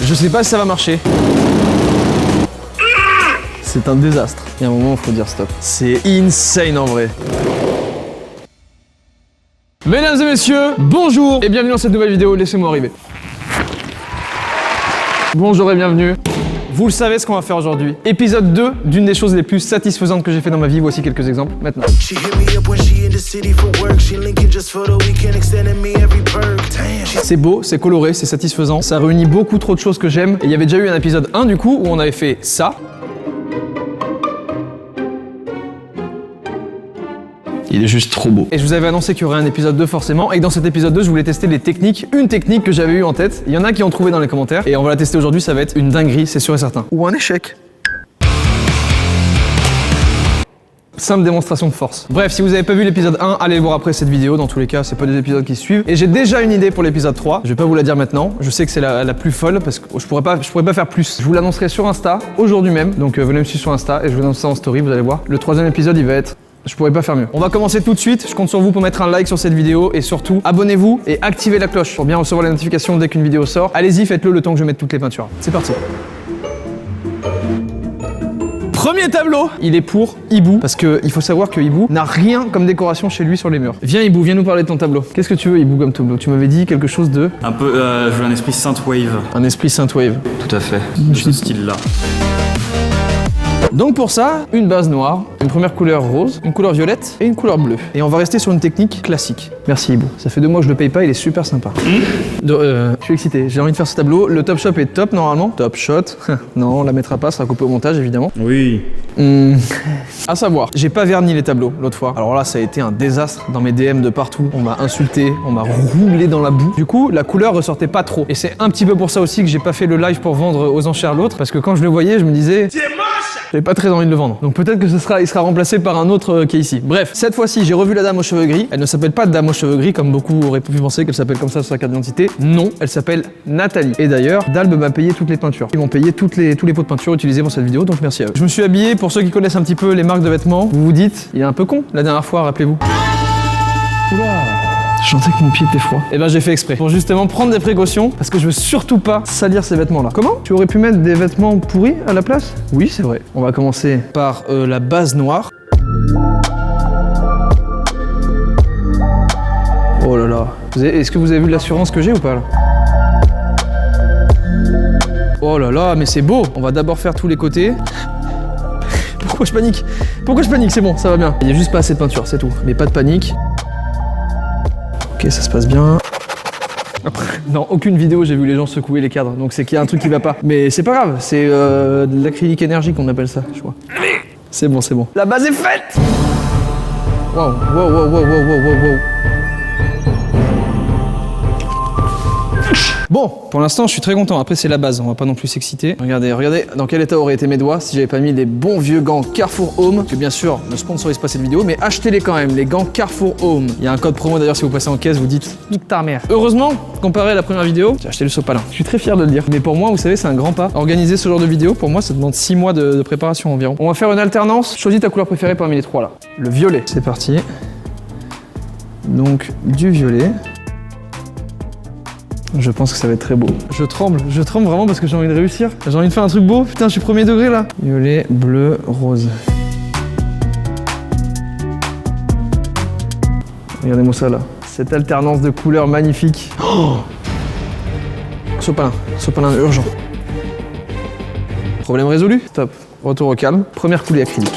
Je sais pas si ça va marcher. C'est un désastre. Il y a un moment où il faut dire stop. C'est insane en vrai. Mesdames et messieurs, bonjour et bienvenue dans cette nouvelle vidéo. Laissez-moi arriver. Bonjour et bienvenue. Vous le savez ce qu'on va faire aujourd'hui. Épisode 2 d'une des choses les plus satisfaisantes que j'ai fait dans ma vie. Voici quelques exemples maintenant. C'est beau, c'est coloré, c'est satisfaisant. Ça réunit beaucoup trop de choses que j'aime. Et il y avait déjà eu un épisode 1 du coup où on avait fait ça. Il est juste trop beau. Et je vous avais annoncé qu'il y aurait un épisode 2 forcément, et que dans cet épisode 2, je voulais tester des techniques, une technique que j'avais eue en tête. Il y en a qui ont trouvé dans les commentaires, et on va la tester aujourd'hui, ça va être une dinguerie, c'est sûr et certain. Ou un échec. Simple démonstration de force. Bref, si vous avez pas vu l'épisode 1, allez le voir après cette vidéo. Dans tous les cas, c'est pas des épisodes qui suivent. Et j'ai déjà une idée pour l'épisode 3. Je vais pas vous la dire maintenant. Je sais que c'est la plus folle parce que je pourrais pas faire plus. Je vous l'annoncerai sur Insta aujourd'hui même. Donc venez me suivre sur Insta et je vous annonce ça en story, vous allez voir. Le troisième épisode, il va être... Je pourrais pas faire mieux. On va commencer tout de suite. Je compte sur vous pour mettre un like sur cette vidéo et surtout, abonnez-vous et activez la cloche pour bien recevoir les notifications dès qu'une vidéo sort. Allez-y, faites-le le temps que je mette toutes les peintures. C'est parti. Premier tableau, il est pour Hibou, parce qu'il faut savoir que Hibou n'a rien comme décoration chez lui sur les murs. Viens Hibou, viens nous parler de ton tableau. Qu'est-ce que tu veux Hibou comme tableau? Tu m'avais dit quelque chose de... Un peu, je veux un esprit synthwave. Un esprit synthwave. Tout à fait, de ce style-là. Donc pour ça, une base noire, une première couleur rose, une couleur violette et une couleur bleue. Et on va rester sur une technique classique. Merci Hibou. Ça fait 2 mois que je le paye pas, il est super sympa. Je suis excité, j'ai envie de faire ce tableau. Le Top Shot est top normalement. Top Shot. Non, on la mettra pas, ça sera coupé au montage évidemment. Oui. À savoir, j'ai pas verni les tableaux l'autre fois. Alors là, ça a été un désastre dans mes DM de partout. On m'a insulté, on m'a roulé dans la boue. Du coup, la couleur ressortait pas trop. Et c'est un petit peu pour ça aussi que j'ai pas fait le live pour vendre aux enchères l'autre. Parce que quand je le voyais, je me disais... J'avais pas très envie de le vendre. Donc peut-être que il sera remplacé par un autre qui est ici. Bref, cette fois-ci, j'ai revu la dame aux cheveux gris. Elle ne s'appelle pas Dame aux cheveux gris, comme beaucoup auraient pu penser qu'elle s'appelle comme ça sur sa carte d'identité. Non, elle s'appelle Nathalie. Et d'ailleurs, Dalbe m'a payé toutes les peintures. Ils m'ont payé tous les pots de peinture utilisés pour cette vidéo, donc merci à eux. Je me suis habillé, pour ceux qui connaissent un petit peu les marques de vêtements, vous vous dites, il est un peu con la dernière fois, rappelez-vous. Oula, je sentais que mon pied était froid. Et ben j'ai fait exprès, pour justement prendre des précautions, parce que je veux surtout pas salir ces vêtements-là. Comment? Tu aurais pu mettre des vêtements pourris à la place? Oui, c'est vrai. On va commencer par la base noire. Oh là là. Est-ce que vous avez vu l'assurance que j'ai ou pas là? Oh là là, mais c'est beau. On va d'abord faire tous les côtés. Pourquoi je panique? Pourquoi je panique? C'est bon, ça va bien. Il y a juste pas assez de peinture, c'est tout. Mais pas de panique. Ok, ça se passe bien. Après, dans aucune vidéo j'ai vu les gens secouer les cadres, donc c'est qu'il y a un truc qui va pas. Mais c'est pas grave, c'est de l'acrylique énergie qu'on appelle ça, je crois. C'est bon, c'est bon. La base est faite. Wow, wow, wow, wow, wow, wow, wow, wow. Bon, pour l'instant, je suis très content. Après, c'est la base, on va pas non plus s'exciter. Regardez, regardez dans quel état auraient été mes doigts si j'avais pas mis les bons vieux gants Carrefour Home, que bien sûr ne sponsorise pas cette vidéo, mais achetez-les quand même, les gants Carrefour Home. Il y a un code promo d'ailleurs si vous passez en caisse, vous dites nique ta mère. Heureusement, comparé à la première vidéo, j'ai acheté le sopalin. Je suis très fier de le dire. Mais pour moi, vous savez, c'est un grand pas. Organiser ce genre de vidéo, pour moi, ça demande 6 mois de préparation environ. On va faire une alternance. Choisis ta couleur préférée parmi les 3 là. Le violet. C'est parti. Donc, du violet. Je pense que ça va être très beau. Je tremble vraiment parce que j'ai envie de réussir. J'ai envie de faire un truc beau. Putain, je suis premier degré là. Violet, bleu, rose. Regardez-moi ça là. Cette alternance de couleurs magnifique. Oh, sopalin urgent. Problème résolu. Top. Retour au calme. Première coulée acrylique.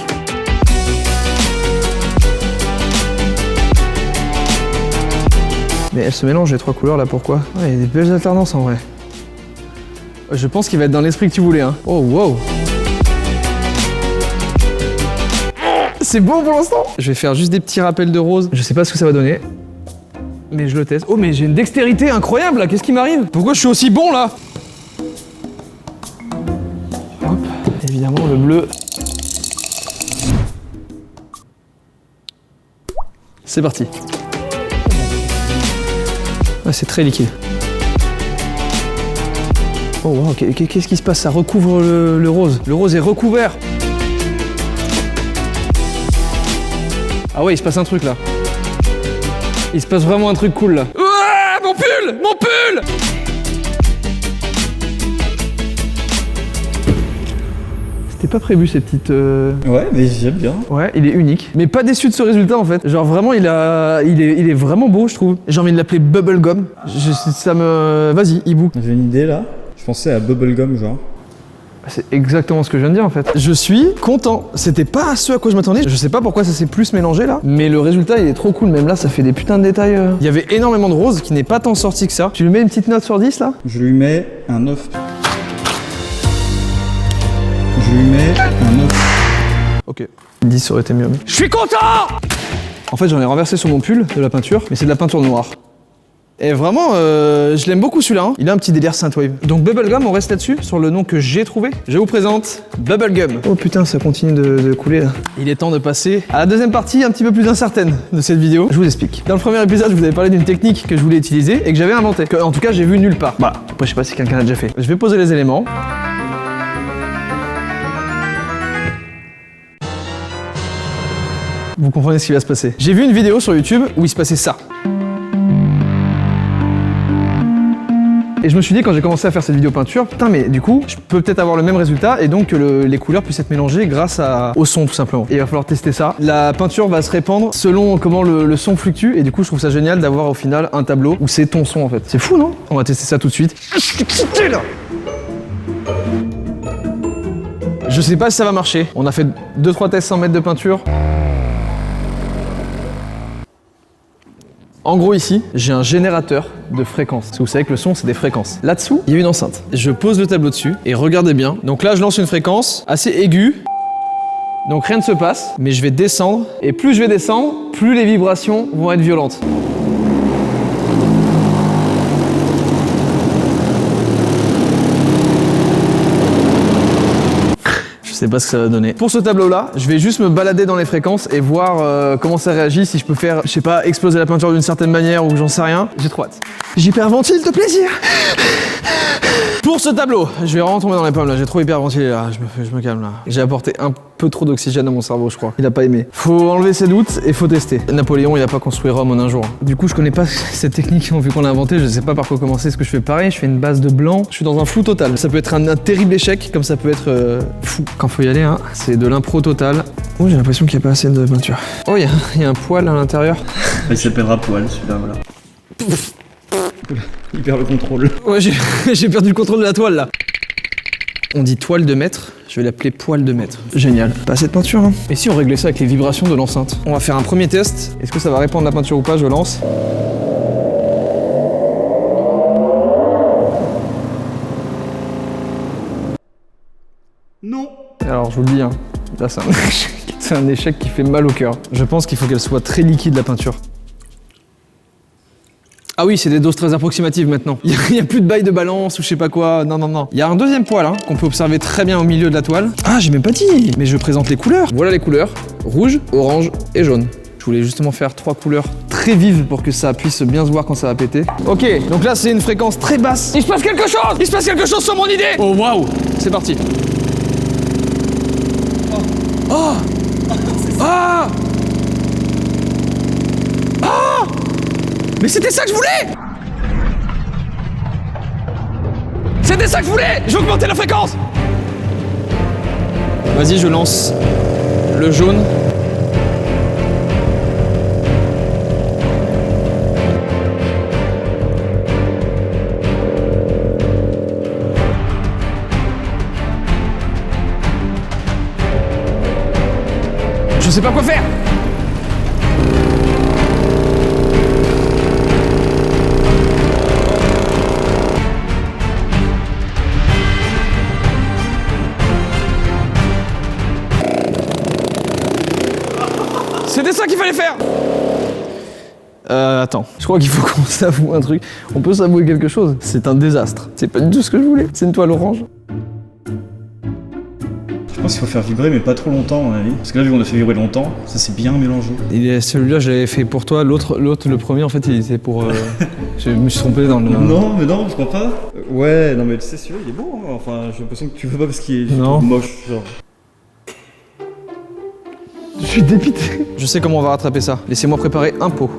Mais elles se mélangent les 3 couleurs là, pourquoi? Ouais, il y a des belles alternances en vrai. Je pense qu'il va être dans l'esprit que tu voulais, hein. Oh wow. C'est bon pour l'instant. Je vais faire juste des petits rappels de rose. Je sais pas ce que ça va donner. Mais je le teste. Oh mais j'ai une dextérité incroyable là, qu'est-ce qui m'arrive? Pourquoi je suis aussi bon là? Hop, évidemment le bleu. C'est parti. Ouais, c'est très liquide. Oh wow, qu'est-ce qui se passe? Ça recouvre le rose. Le rose est recouvert. Ah ouais, il se passe un truc là. Il se passe vraiment un truc cool là. Ouah, mon pull! Mon pull! C'était pas prévu ces petites... Ouais, mais j'aime bien. Ouais, il est unique. Mais pas déçu de ce résultat en fait. Genre vraiment, il est vraiment beau, je trouve. J'ai envie de l'appeler Bubblegum. Ça me... Vas-y, Hibou. J'ai une idée là. Je pensais à Bubblegum, genre. C'est exactement ce que je viens de dire en fait. Je suis content. C'était pas ce à quoi je m'attendais. Je sais pas pourquoi ça s'est plus mélangé là. Mais le résultat il est trop cool. Même là ça fait des putains de détails. Il y avait énormément de rose qui n'est pas tant sorti que ça. Tu lui mets une petite note sur 10 là? Je lui mets un 9. Je lui mets un 9. Ok. 10 ça aurait été mieux. Je suis content! En fait j'en ai renversé sur mon pull de la peinture. Mais c'est de la peinture noire. Et vraiment, je l'aime beaucoup celui-là, hein. Il a un petit délire synthwave. Donc Bubblegum, on reste là-dessus, sur le nom que j'ai trouvé. Je vous présente Bubblegum. Oh putain, ça continue de couler là. Il est temps de passer à la deuxième partie, un petit peu plus incertaine de cette vidéo. Je vous explique. Dans le premier épisode, je vous avais parlé d'une technique que je voulais utiliser et que j'avais inventée. En tout cas, j'ai vu nulle part. Voilà, après je sais pas si quelqu'un l'a déjà fait. Je vais poser les éléments. Vous comprenez ce qui va se passer. J'ai vu une vidéo sur YouTube où il se passait ça. Et je me suis dit quand j'ai commencé à faire cette vidéo peinture, putain mais du coup, je peux peut-être avoir le même résultat et donc que les couleurs puissent être mélangées grâce au son tout simplement. Et il va falloir tester ça. La peinture va se répandre selon comment le son fluctue et du coup je trouve ça génial d'avoir au final un tableau où c'est ton son en fait. C'est fou non? On va tester ça tout de suite. Je suis excité là! Je sais pas si ça va marcher. On a fait 2-3 tests sans mettre de peinture. En gros ici, j'ai un générateur de fréquences. Parce que vous savez que le son, c'est des fréquences. Là-dessous, il y a une enceinte. Je pose le tableau dessus et regardez bien. Donc là, je lance une fréquence assez aiguë. Donc rien ne se passe, mais je vais descendre. Et plus je vais descendre, plus les vibrations vont être violentes. Je sais pas ce que ça va donner. Pour ce tableau-là, je vais juste me balader dans les fréquences et voir comment ça réagit, si je peux faire, je sais pas, exploser la peinture d'une certaine manière ou j'en sais rien. J'ai trop hâte. J'hyperventile de plaisir. Pour ce tableau, je vais vraiment tomber dans les pommes là, j'ai trop hyperventilé là, je me calme là. J'ai apporté un peu trop d'oxygène à mon cerveau je crois. Il a pas aimé. Faut enlever ses doutes et faut tester. Napoléon il a pas construit Rome en un jour. Du coup je connais pas cette technique vu qu'on l'a inventée, je sais pas par quoi commencer. Est-ce que je fais pareil? Je fais une base de blanc, je suis dans un flou total. Ça peut être un terrible échec comme ça peut être fou. Quand faut y aller hein, c'est de l'impro total. Oh j'ai l'impression qu'il y a pas assez de peinture. Oh il y a un poil à l'intérieur. Il s'appellera poil celui-là voilà. Il perd le contrôle. Ouais, j'ai perdu le contrôle de la toile là. On dit toile de maître, je vais l'appeler poil de maître. Génial. Pas assez de peinture hein. Et si on réglait ça avec les vibrations de l'enceinte? On va faire un premier test. Est-ce que ça va répandre la peinture ou pas? Je lance. Non. Alors je vous le dis, hein, là c'est un échec qui fait mal au cœur. Je pense qu'il faut qu'elle soit très liquide la peinture. Ah oui, c'est des doses très approximatives maintenant. Il n'y a plus de bail de balance ou je sais pas quoi. Non, non, non. Il y a un deuxième poil hein, qu'on peut observer très bien au milieu de la toile. Ah, j'ai même pas dit. Mais je présente les couleurs. Voilà les couleurs. Rouge, orange et jaune. Je voulais justement faire 3 couleurs très vives pour que ça puisse bien se voir quand ça va péter. Ok, donc là c'est une fréquence très basse. Il se passe quelque chose! Il se passe quelque chose sur mon idée! Oh waouh! C'est parti. Oh! Ah! Ah! Mais c'était ça que je voulais! C'était ça que je voulais! Je vais augmenter la fréquence! Vas-y, je lance le jaune. Je sais pas quoi faire! C'était ça qu'il fallait faire! Attends, je crois qu'il faut qu'on s'avoue un truc. On peut s'avouer quelque chose. C'est un désastre. C'est pas du tout ce que je voulais. C'est une toile orange. Je pense qu'il faut faire vibrer, mais pas trop longtemps, à mon avis. Parce que là, vu qu'on a fait vibrer longtemps, ça s'est bien mélangé. Celui-là, je l'avais fait pour toi. L'autre, le premier, en fait, il était pour. Je me suis trompé dans le. Non, mais non, je crois pas. Ouais, non, mais tu sais, celui-là, il est beau. Hein. Enfin, j'ai l'impression que tu veux pas parce qu'il est moche, genre. Je suis dépité. Je sais comment on va rattraper ça. Laissez-moi préparer un pot.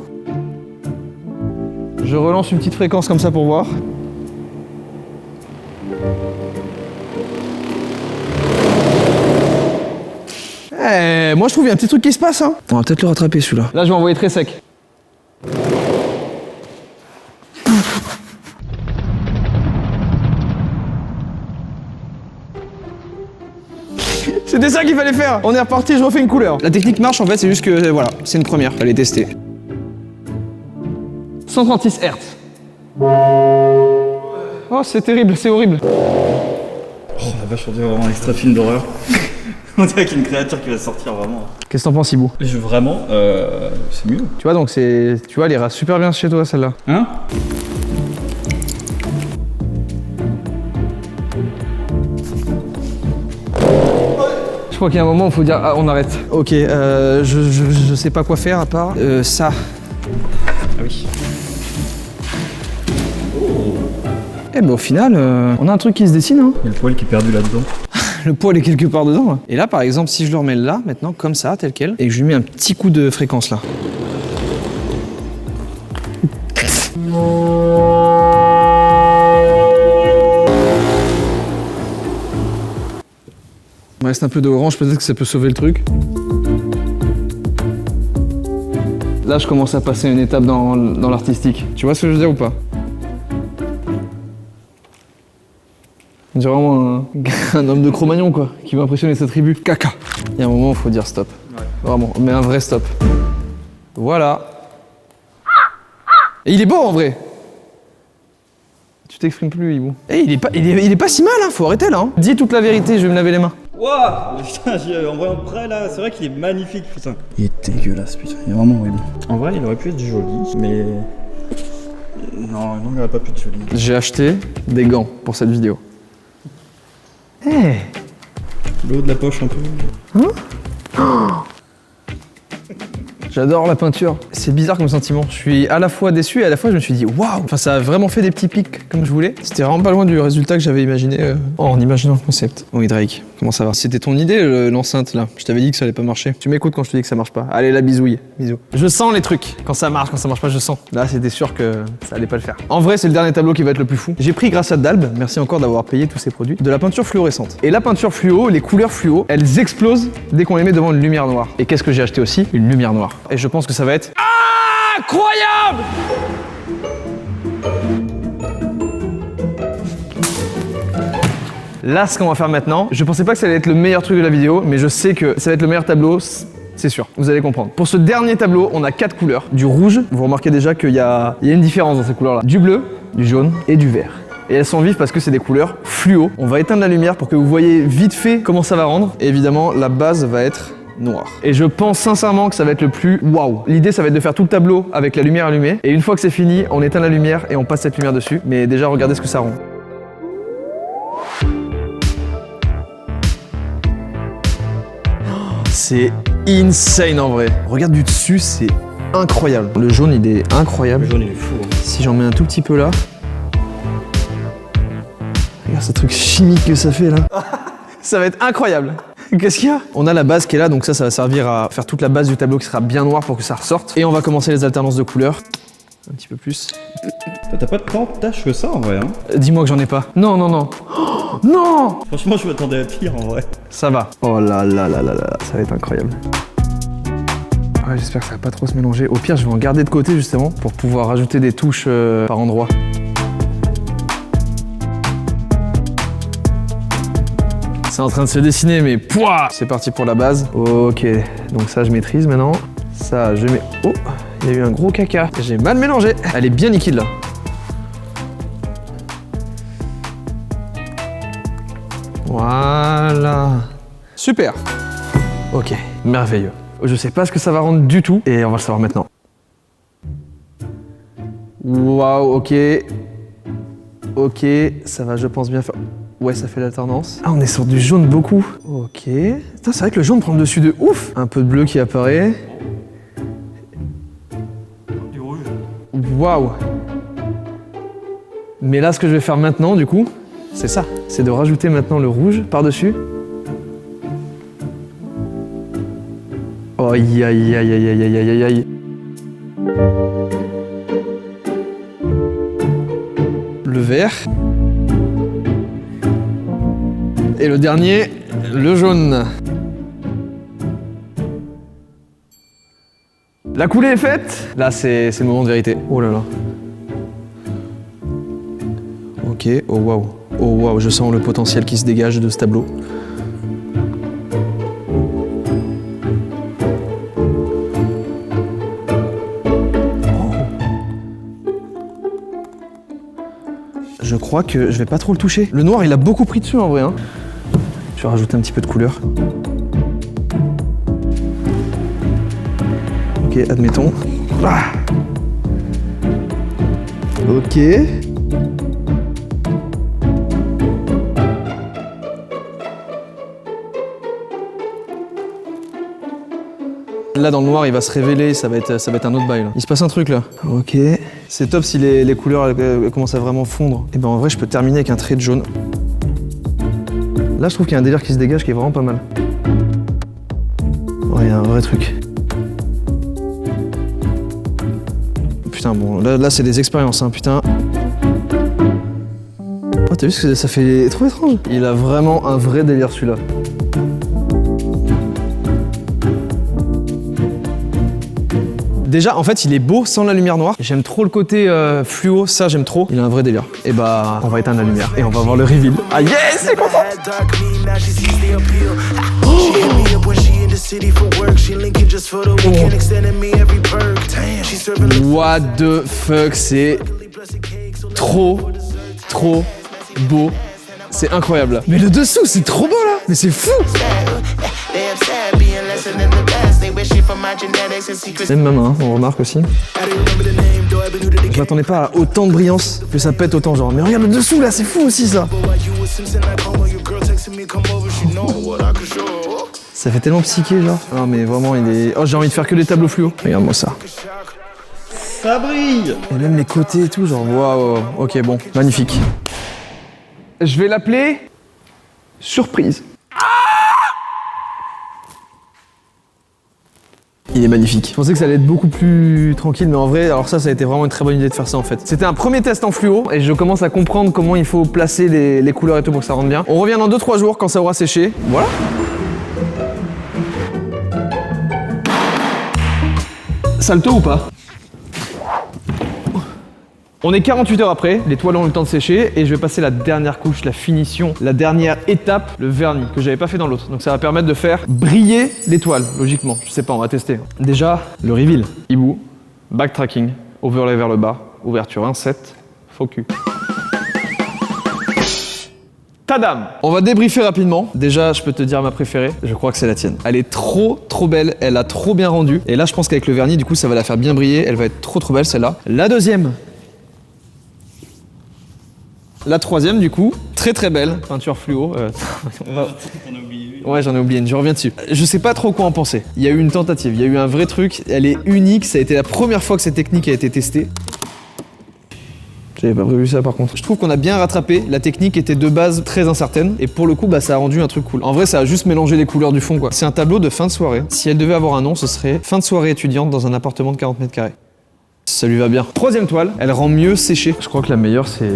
Je relance une petite fréquence comme ça pour voir. Moi je trouve qu'il y a un petit truc qui se passe, hein. On va peut-être le rattraper celui-là. Là je vais envoyer très sec. C'était ça qu'il fallait faire. On est reparti, je refais une couleur. La technique marche en fait, c'est juste que voilà, c'est une première, fallait tester. 136 Hz. Oh c'est terrible, c'est horrible. Oh la vache, on dirait vraiment un extra film d'horreur. On dirait qu'il y a une créature qui va sortir vraiment. Qu'est-ce que t'en penses, Ibou? Vraiment, c'est mieux. Tu vois donc c'est. Tu vois, elle ira super bien chez toi celle-là. Hein? Je crois qu'il y a un moment où il faut dire ah on arrête. Ok, je sais pas quoi faire à part ça. Ah oui. Eh ben au final, on a un truc qui se dessine hein. Il y a le poil qui est perdu là-dedans. Le poil est quelque part dedans là. Et là par exemple si je le remets là maintenant comme ça tel quel et que je lui mets un petit coup de fréquence là. Il me reste un peu d'orange, peut-être que ça peut sauver le truc. Là je commence à passer une étape dans l'artistique. Tu vois ce que je veux dire ou pas? On dirait vraiment un homme de Cro-Magnon quoi, qui veut impressionner sa tribu. Caca. Il y a un moment où il faut dire stop. Ouais. Vraiment, mais un vrai stop. Voilà. Et il est beau en vrai. Tu t'exprimes plus, Ibou. Eh, il est pas si mal, hein, faut arrêter là. Hein. Dis toute la vérité, je vais me laver les mains. Waouh! Putain, en voyant de près là, c'est vrai qu'il est magnifique, putain. Il est dégueulasse, putain, il est vraiment horrible. En vrai, il aurait pu être joli, mais. Non, il aurait pas pu être joli. J'ai acheté des gants pour cette vidéo. Eh hey. Le haut de la poche un peu. Hein? Oh. J'adore la peinture. C'est bizarre comme sentiment. Je suis à la fois déçu et à la fois je me suis dit waouh. Enfin ça a vraiment fait des petits pics comme je voulais. C'était vraiment pas loin du résultat que j'avais imaginé en imaginant le concept. Oui Drake, comment ça va? C'était ton idée l'enceinte là. Je t'avais dit que ça allait pas marcher. Tu m'écoutes quand je te dis que ça marche pas. Allez la bisouille. Bisous. Je sens les trucs. Quand ça marche pas, je sens. Là c'était sûr que ça allait pas le faire. En vrai c'est le dernier tableau qui va être le plus fou. J'ai pris grâce à Dalb, merci encore d'avoir payé tous ces produits, de la peinture fluorescente. Et la peinture fluo, les couleurs fluo, elles explosent dès qu'on les met devant une lumière noire. Et qu'est-ce que j'ai acheté aussi? Une lumière noire. Et je pense que ça va être incroyable! Là, ce qu'on va faire maintenant, je pensais pas que ça allait être le meilleur truc de la vidéo, mais je sais que ça va être le meilleur tableau, c'est sûr, vous allez comprendre. Pour ce dernier tableau, on a 4 couleurs. Du rouge, vous remarquez déjà qu'il y a une différence dans ces couleurs-là. Du bleu, du jaune et du vert. Et elles sont vives parce que c'est des couleurs fluo. On va éteindre la lumière pour que vous voyez vite fait comment ça va rendre. Et évidemment, la base va être noir. Et je pense sincèrement que ça va être le plus waouh. L'idée ça va être de faire tout le tableau avec la lumière allumée et une fois que c'est fini, on éteint la lumière et on passe cette lumière dessus. Mais déjà regardez ce que ça rend. C'est insane en vrai. Regarde du dessus, c'est incroyable. Le jaune il est incroyable. Le jaune il est fou. Hein. Si j'en mets un tout petit peu là. Regarde ce truc chimique que ça fait là. Ça va être incroyable. Qu'est-ce qu'il y a? On a la base qui est là, donc ça va servir à faire toute la base du tableau qui sera bien noir pour que ça ressorte. Et on va commencer les alternances de couleurs. Un petit peu plus. T'as pas tant de tâches que ça en vrai, hein? Dis-moi que j'en ai pas. Non, non, non. Oh, non! Franchement, je m'attendais à pire en vrai. Ça va. Oh là là là là là, ça va être incroyable. Ouais, j'espère que ça va pas trop se mélanger. Au pire, je vais en garder de côté justement pour pouvoir rajouter des touches par endroit. C'est en train de se dessiner, mais pouah! C'est parti pour la base. Ok, donc ça je maîtrise maintenant. Ça je mets... Oh, il y a eu un gros caca. J'ai mal mélangé. Elle est bien liquide là. Voilà. Super. Ok, merveilleux. Je sais pas ce que ça va rendre du tout et on va le savoir maintenant. Waouh, ok. Ok, ça va je pense bien faire... Ouais, ça fait l'alternance. Ah, on est sur du jaune beaucoup. Ok. Putain, c'est vrai que le jaune prend le dessus de ouf. Un peu de bleu qui apparaît. Du rouge. Waouh. Mais là, ce que je vais faire maintenant, du coup, c'est ça. C'est de rajouter maintenant le rouge par-dessus. Oh, aïe, aïe, aïe, aïe, aïe, aïe, aïe, aïe. Le vert. Et le dernier, le jaune. La coulée est faite. Là, c'est le moment de vérité. Oh là là. Ok, oh waouh. Oh waouh, je sens le potentiel qui se dégage de ce tableau. Je crois que je vais pas trop le toucher. Le noir, il a beaucoup pris dessus en vrai. Hein. Je vais rajouter un petit peu de couleur. Ok, admettons. Ah. Ok. Là dans le noir il va se révéler, ça va être un autre bail là. Il se passe un truc là. Ok. C'est top si les couleurs commencent à vraiment fondre. Et ben en vrai je peux terminer avec un trait de jaune. Là je trouve qu'il y a un délire qui se dégage qui est vraiment pas mal. Ouais, il y a un vrai truc. Putain bon, là c'est des expériences hein, putain. Oh t'as vu ce que ça fait trop étrange. Il a vraiment un vrai délire celui-là. Déjà, en fait, il est beau sans la lumière noire. J'aime trop le côté fluo, ça j'aime trop. Il a un vrai délire. Et bah, on va éteindre la lumière et on va voir le reveal. Ah yes, c'est content. What the fuck, c'est trop beau. C'est incroyable. Mais le dessous, c'est trop beau là. Mais c'est fou. Même ma main, on remarque aussi. Je m'attendais pas à autant de brillance, que ça pète autant genre. Mais regarde le dessous là, c'est fou aussi ça. Ça fait tellement psyché genre. Non mais vraiment il est... Oh j'ai envie de faire que des tableaux fluo. Regarde-moi ça. Ça brille. Et même les côtés et tout genre waouh. Ok bon, magnifique. Je vais l'appeler... Surprise. Il est magnifique. Je pensais que ça allait être beaucoup plus tranquille, mais en vrai, alors ça a été vraiment une très bonne idée de faire ça en fait. C'était un premier test en fluo et je commence à comprendre comment il faut placer les couleurs et tout pour que ça rentre bien. On revient dans 2-3 jours quand ça aura séché. Voilà. Salto ou pas? On est 48 heures après, les toiles ont eu le temps de sécher et je vais passer la dernière couche, la finition, la dernière étape, le vernis, que j'avais pas fait dans l'autre. Donc ça va permettre de faire briller les toiles, logiquement. Je sais pas, on va tester. Déjà, le reveal. Hibou, backtracking, overlay vers le bas, ouverture 1.7, focus. Tadam! On va débriefer rapidement. Déjà, je peux te dire ma préférée. Je crois que c'est la tienne. Elle est trop belle. Elle a trop bien rendu. Et là, je pense qu'avec le vernis, du coup, ça va la faire bien briller. Elle va être trop belle, celle-là. La deuxième. La troisième, du coup, très belle. Peinture fluo. Ouais, j'en ai oublié une. Je reviens dessus. Je sais pas trop quoi en penser. Il y a eu une tentative. Il y a eu un vrai truc. Elle est unique. Ça a été la première fois que cette technique a été testée. J'avais pas prévu ça par contre. Je trouve qu'on a bien rattrapé, la technique était de base très incertaine et pour le coup bah ça a rendu un truc cool. En vrai ça a juste mélangé les couleurs du fond quoi. C'est un tableau de fin de soirée. Si elle devait avoir un nom ce serait fin de soirée étudiante dans un appartement de 40 mètres carrés. Ça lui va bien. Troisième toile, elle rend mieux sécher. Je crois que la meilleure c'est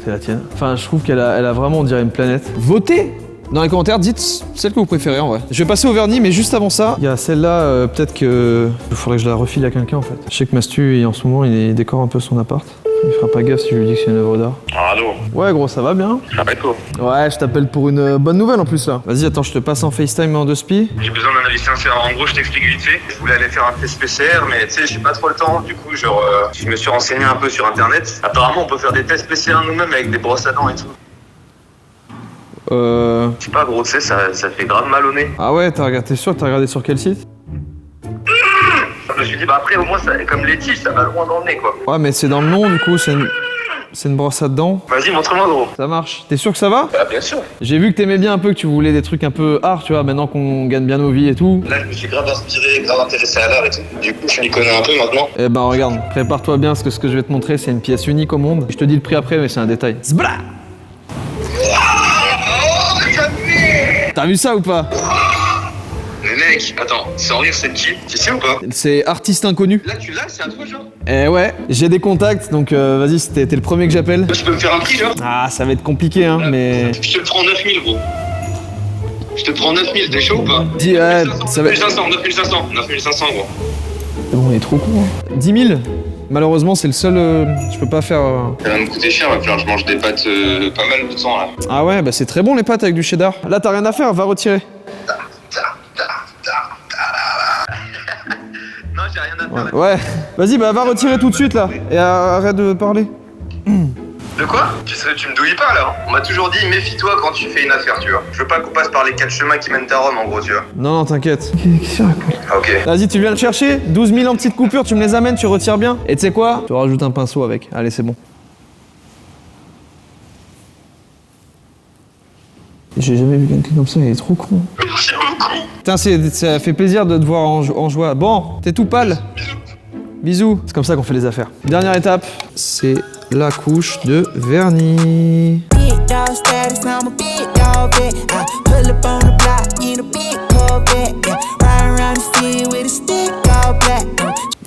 la tienne. Enfin je trouve qu'elle a vraiment on dirait une planète. Votez dans les commentaires, dites celle que vous préférez en vrai. Je vais passer au vernis mais juste avant ça, il y a celle-là peut-être que... Il faudrait que je la refile à quelqu'un en fait. Je sais que Mastu en ce moment il décore un peu son appart. Il fera pas gaffe si je lui dis que c'est une œuvre d'art. Allô? Ouais gros, ça va bien? Ça va et toi? Ouais, je t'appelle pour une bonne nouvelle en plus là. Vas-y, attends, je te passe en FaceTime et en 2 spi. J'ai besoin d'un avis sincère. En gros, je t'explique vite fait. Je voulais aller faire un test PCR, mais tu sais, j'ai pas trop le temps. Du coup, genre, je me suis renseigné un peu sur internet. Apparemment, on peut faire des tests PCR nous-mêmes avec des brosses à dents et tout. Je sais pas gros, tu sais, ça fait grave mal au nez. Ah ouais, t'es sûr que t'as regardé sur quel site? Je me suis dit, bah après, au moins, ça, comme les tiges, ça va loin dans le nez, quoi. Ouais, mais c'est dans le nom, du coup, c'est une brosse à dents. Vas-y, montre-moi, gros. Ça marche. T'es sûr que ça va? Bah, bien sûr. J'ai vu que t'aimais bien un peu, que tu voulais des trucs un peu art, tu vois, maintenant qu'on gagne bien nos vies et tout. Là, je me suis grave inspiré, grave intéressé à l'art et tout. Du coup, je m'y connais un peu maintenant. Eh ben, regarde, prépare-toi bien, parce que ce que je vais te montrer, c'est une pièce unique au monde. Je te dis le prix après, mais c'est un détail. Zbla! T'as vu ça ou pas? Mais mec, attends, sans rire, c'est qui? Tu sais ou pas? C'est artiste inconnu. Là, tu l'as, c'est à toi, genre? Eh ouais, j'ai des contacts, donc vas-y, t'es le premier que j'appelle. Tu peux me faire un prix, genre? Ah, ça va être compliqué, hein, mais... Je te prends 9000, gros. Je te prends 9000, t'es chaud ou pas? Dis, ouais, ça va... 9500, 9500, gros. bon, il est trop con. Hein. 10 000 malheureusement, c'est le seul. Je peux pas faire. Ça va me coûter cher, va falloir que je mange des pâtes pas mal de temps là. Ah ouais, bah c'est très bon les pâtes avec du cheddar. Là, t'as rien à faire, va retirer. Non, j'ai rien à faire. Ouais. Vas-y, bah va retirer tout de suite là. Et arrête de parler. De quoi? Tu me douilles pas là, hein. On m'a toujours dit méfie-toi quand tu fais une affaire, tu vois. Je veux pas qu'on passe par les 4 chemins qui mènent à Rome en gros, tu vois. Non, t'inquiète. Qu'est-ce qu'il raconte? Ah, ok. Vas-y, tu viens le chercher. 12 000 en petites coupures, tu me les amènes, tu retires bien. Et tu sais quoi? Tu rajoutes un pinceau avec. Allez, c'est bon. J'ai jamais vu quelqu'un comme ça, il est trop con. Merci beaucoup. Putain, ça fait plaisir de te voir en joie. Bon, t'es tout pâle. Bisous. C'est comme ça qu'on fait les affaires. Dernière étape, c'est la couche de vernis.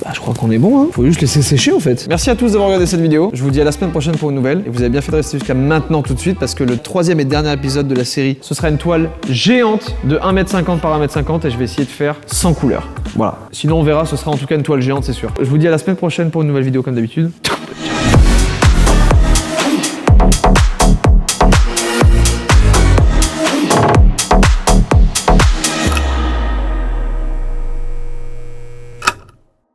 Bah, je crois qu'on est bon, hein. Faut juste laisser sécher en fait. Merci à tous d'avoir regardé cette vidéo. Je vous dis à la semaine prochaine pour une nouvelle. Et vous avez bien fait de rester jusqu'à maintenant tout de suite parce que le 3e et dernier épisode de la série, ce sera une toile géante de 1m50 par 1m50 et je vais essayer de faire 100 couleurs. Voilà. Sinon on verra, ce sera en tout cas une toile géante, c'est sûr. Je vous dis à la semaine prochaine pour une nouvelle vidéo comme d'habitude.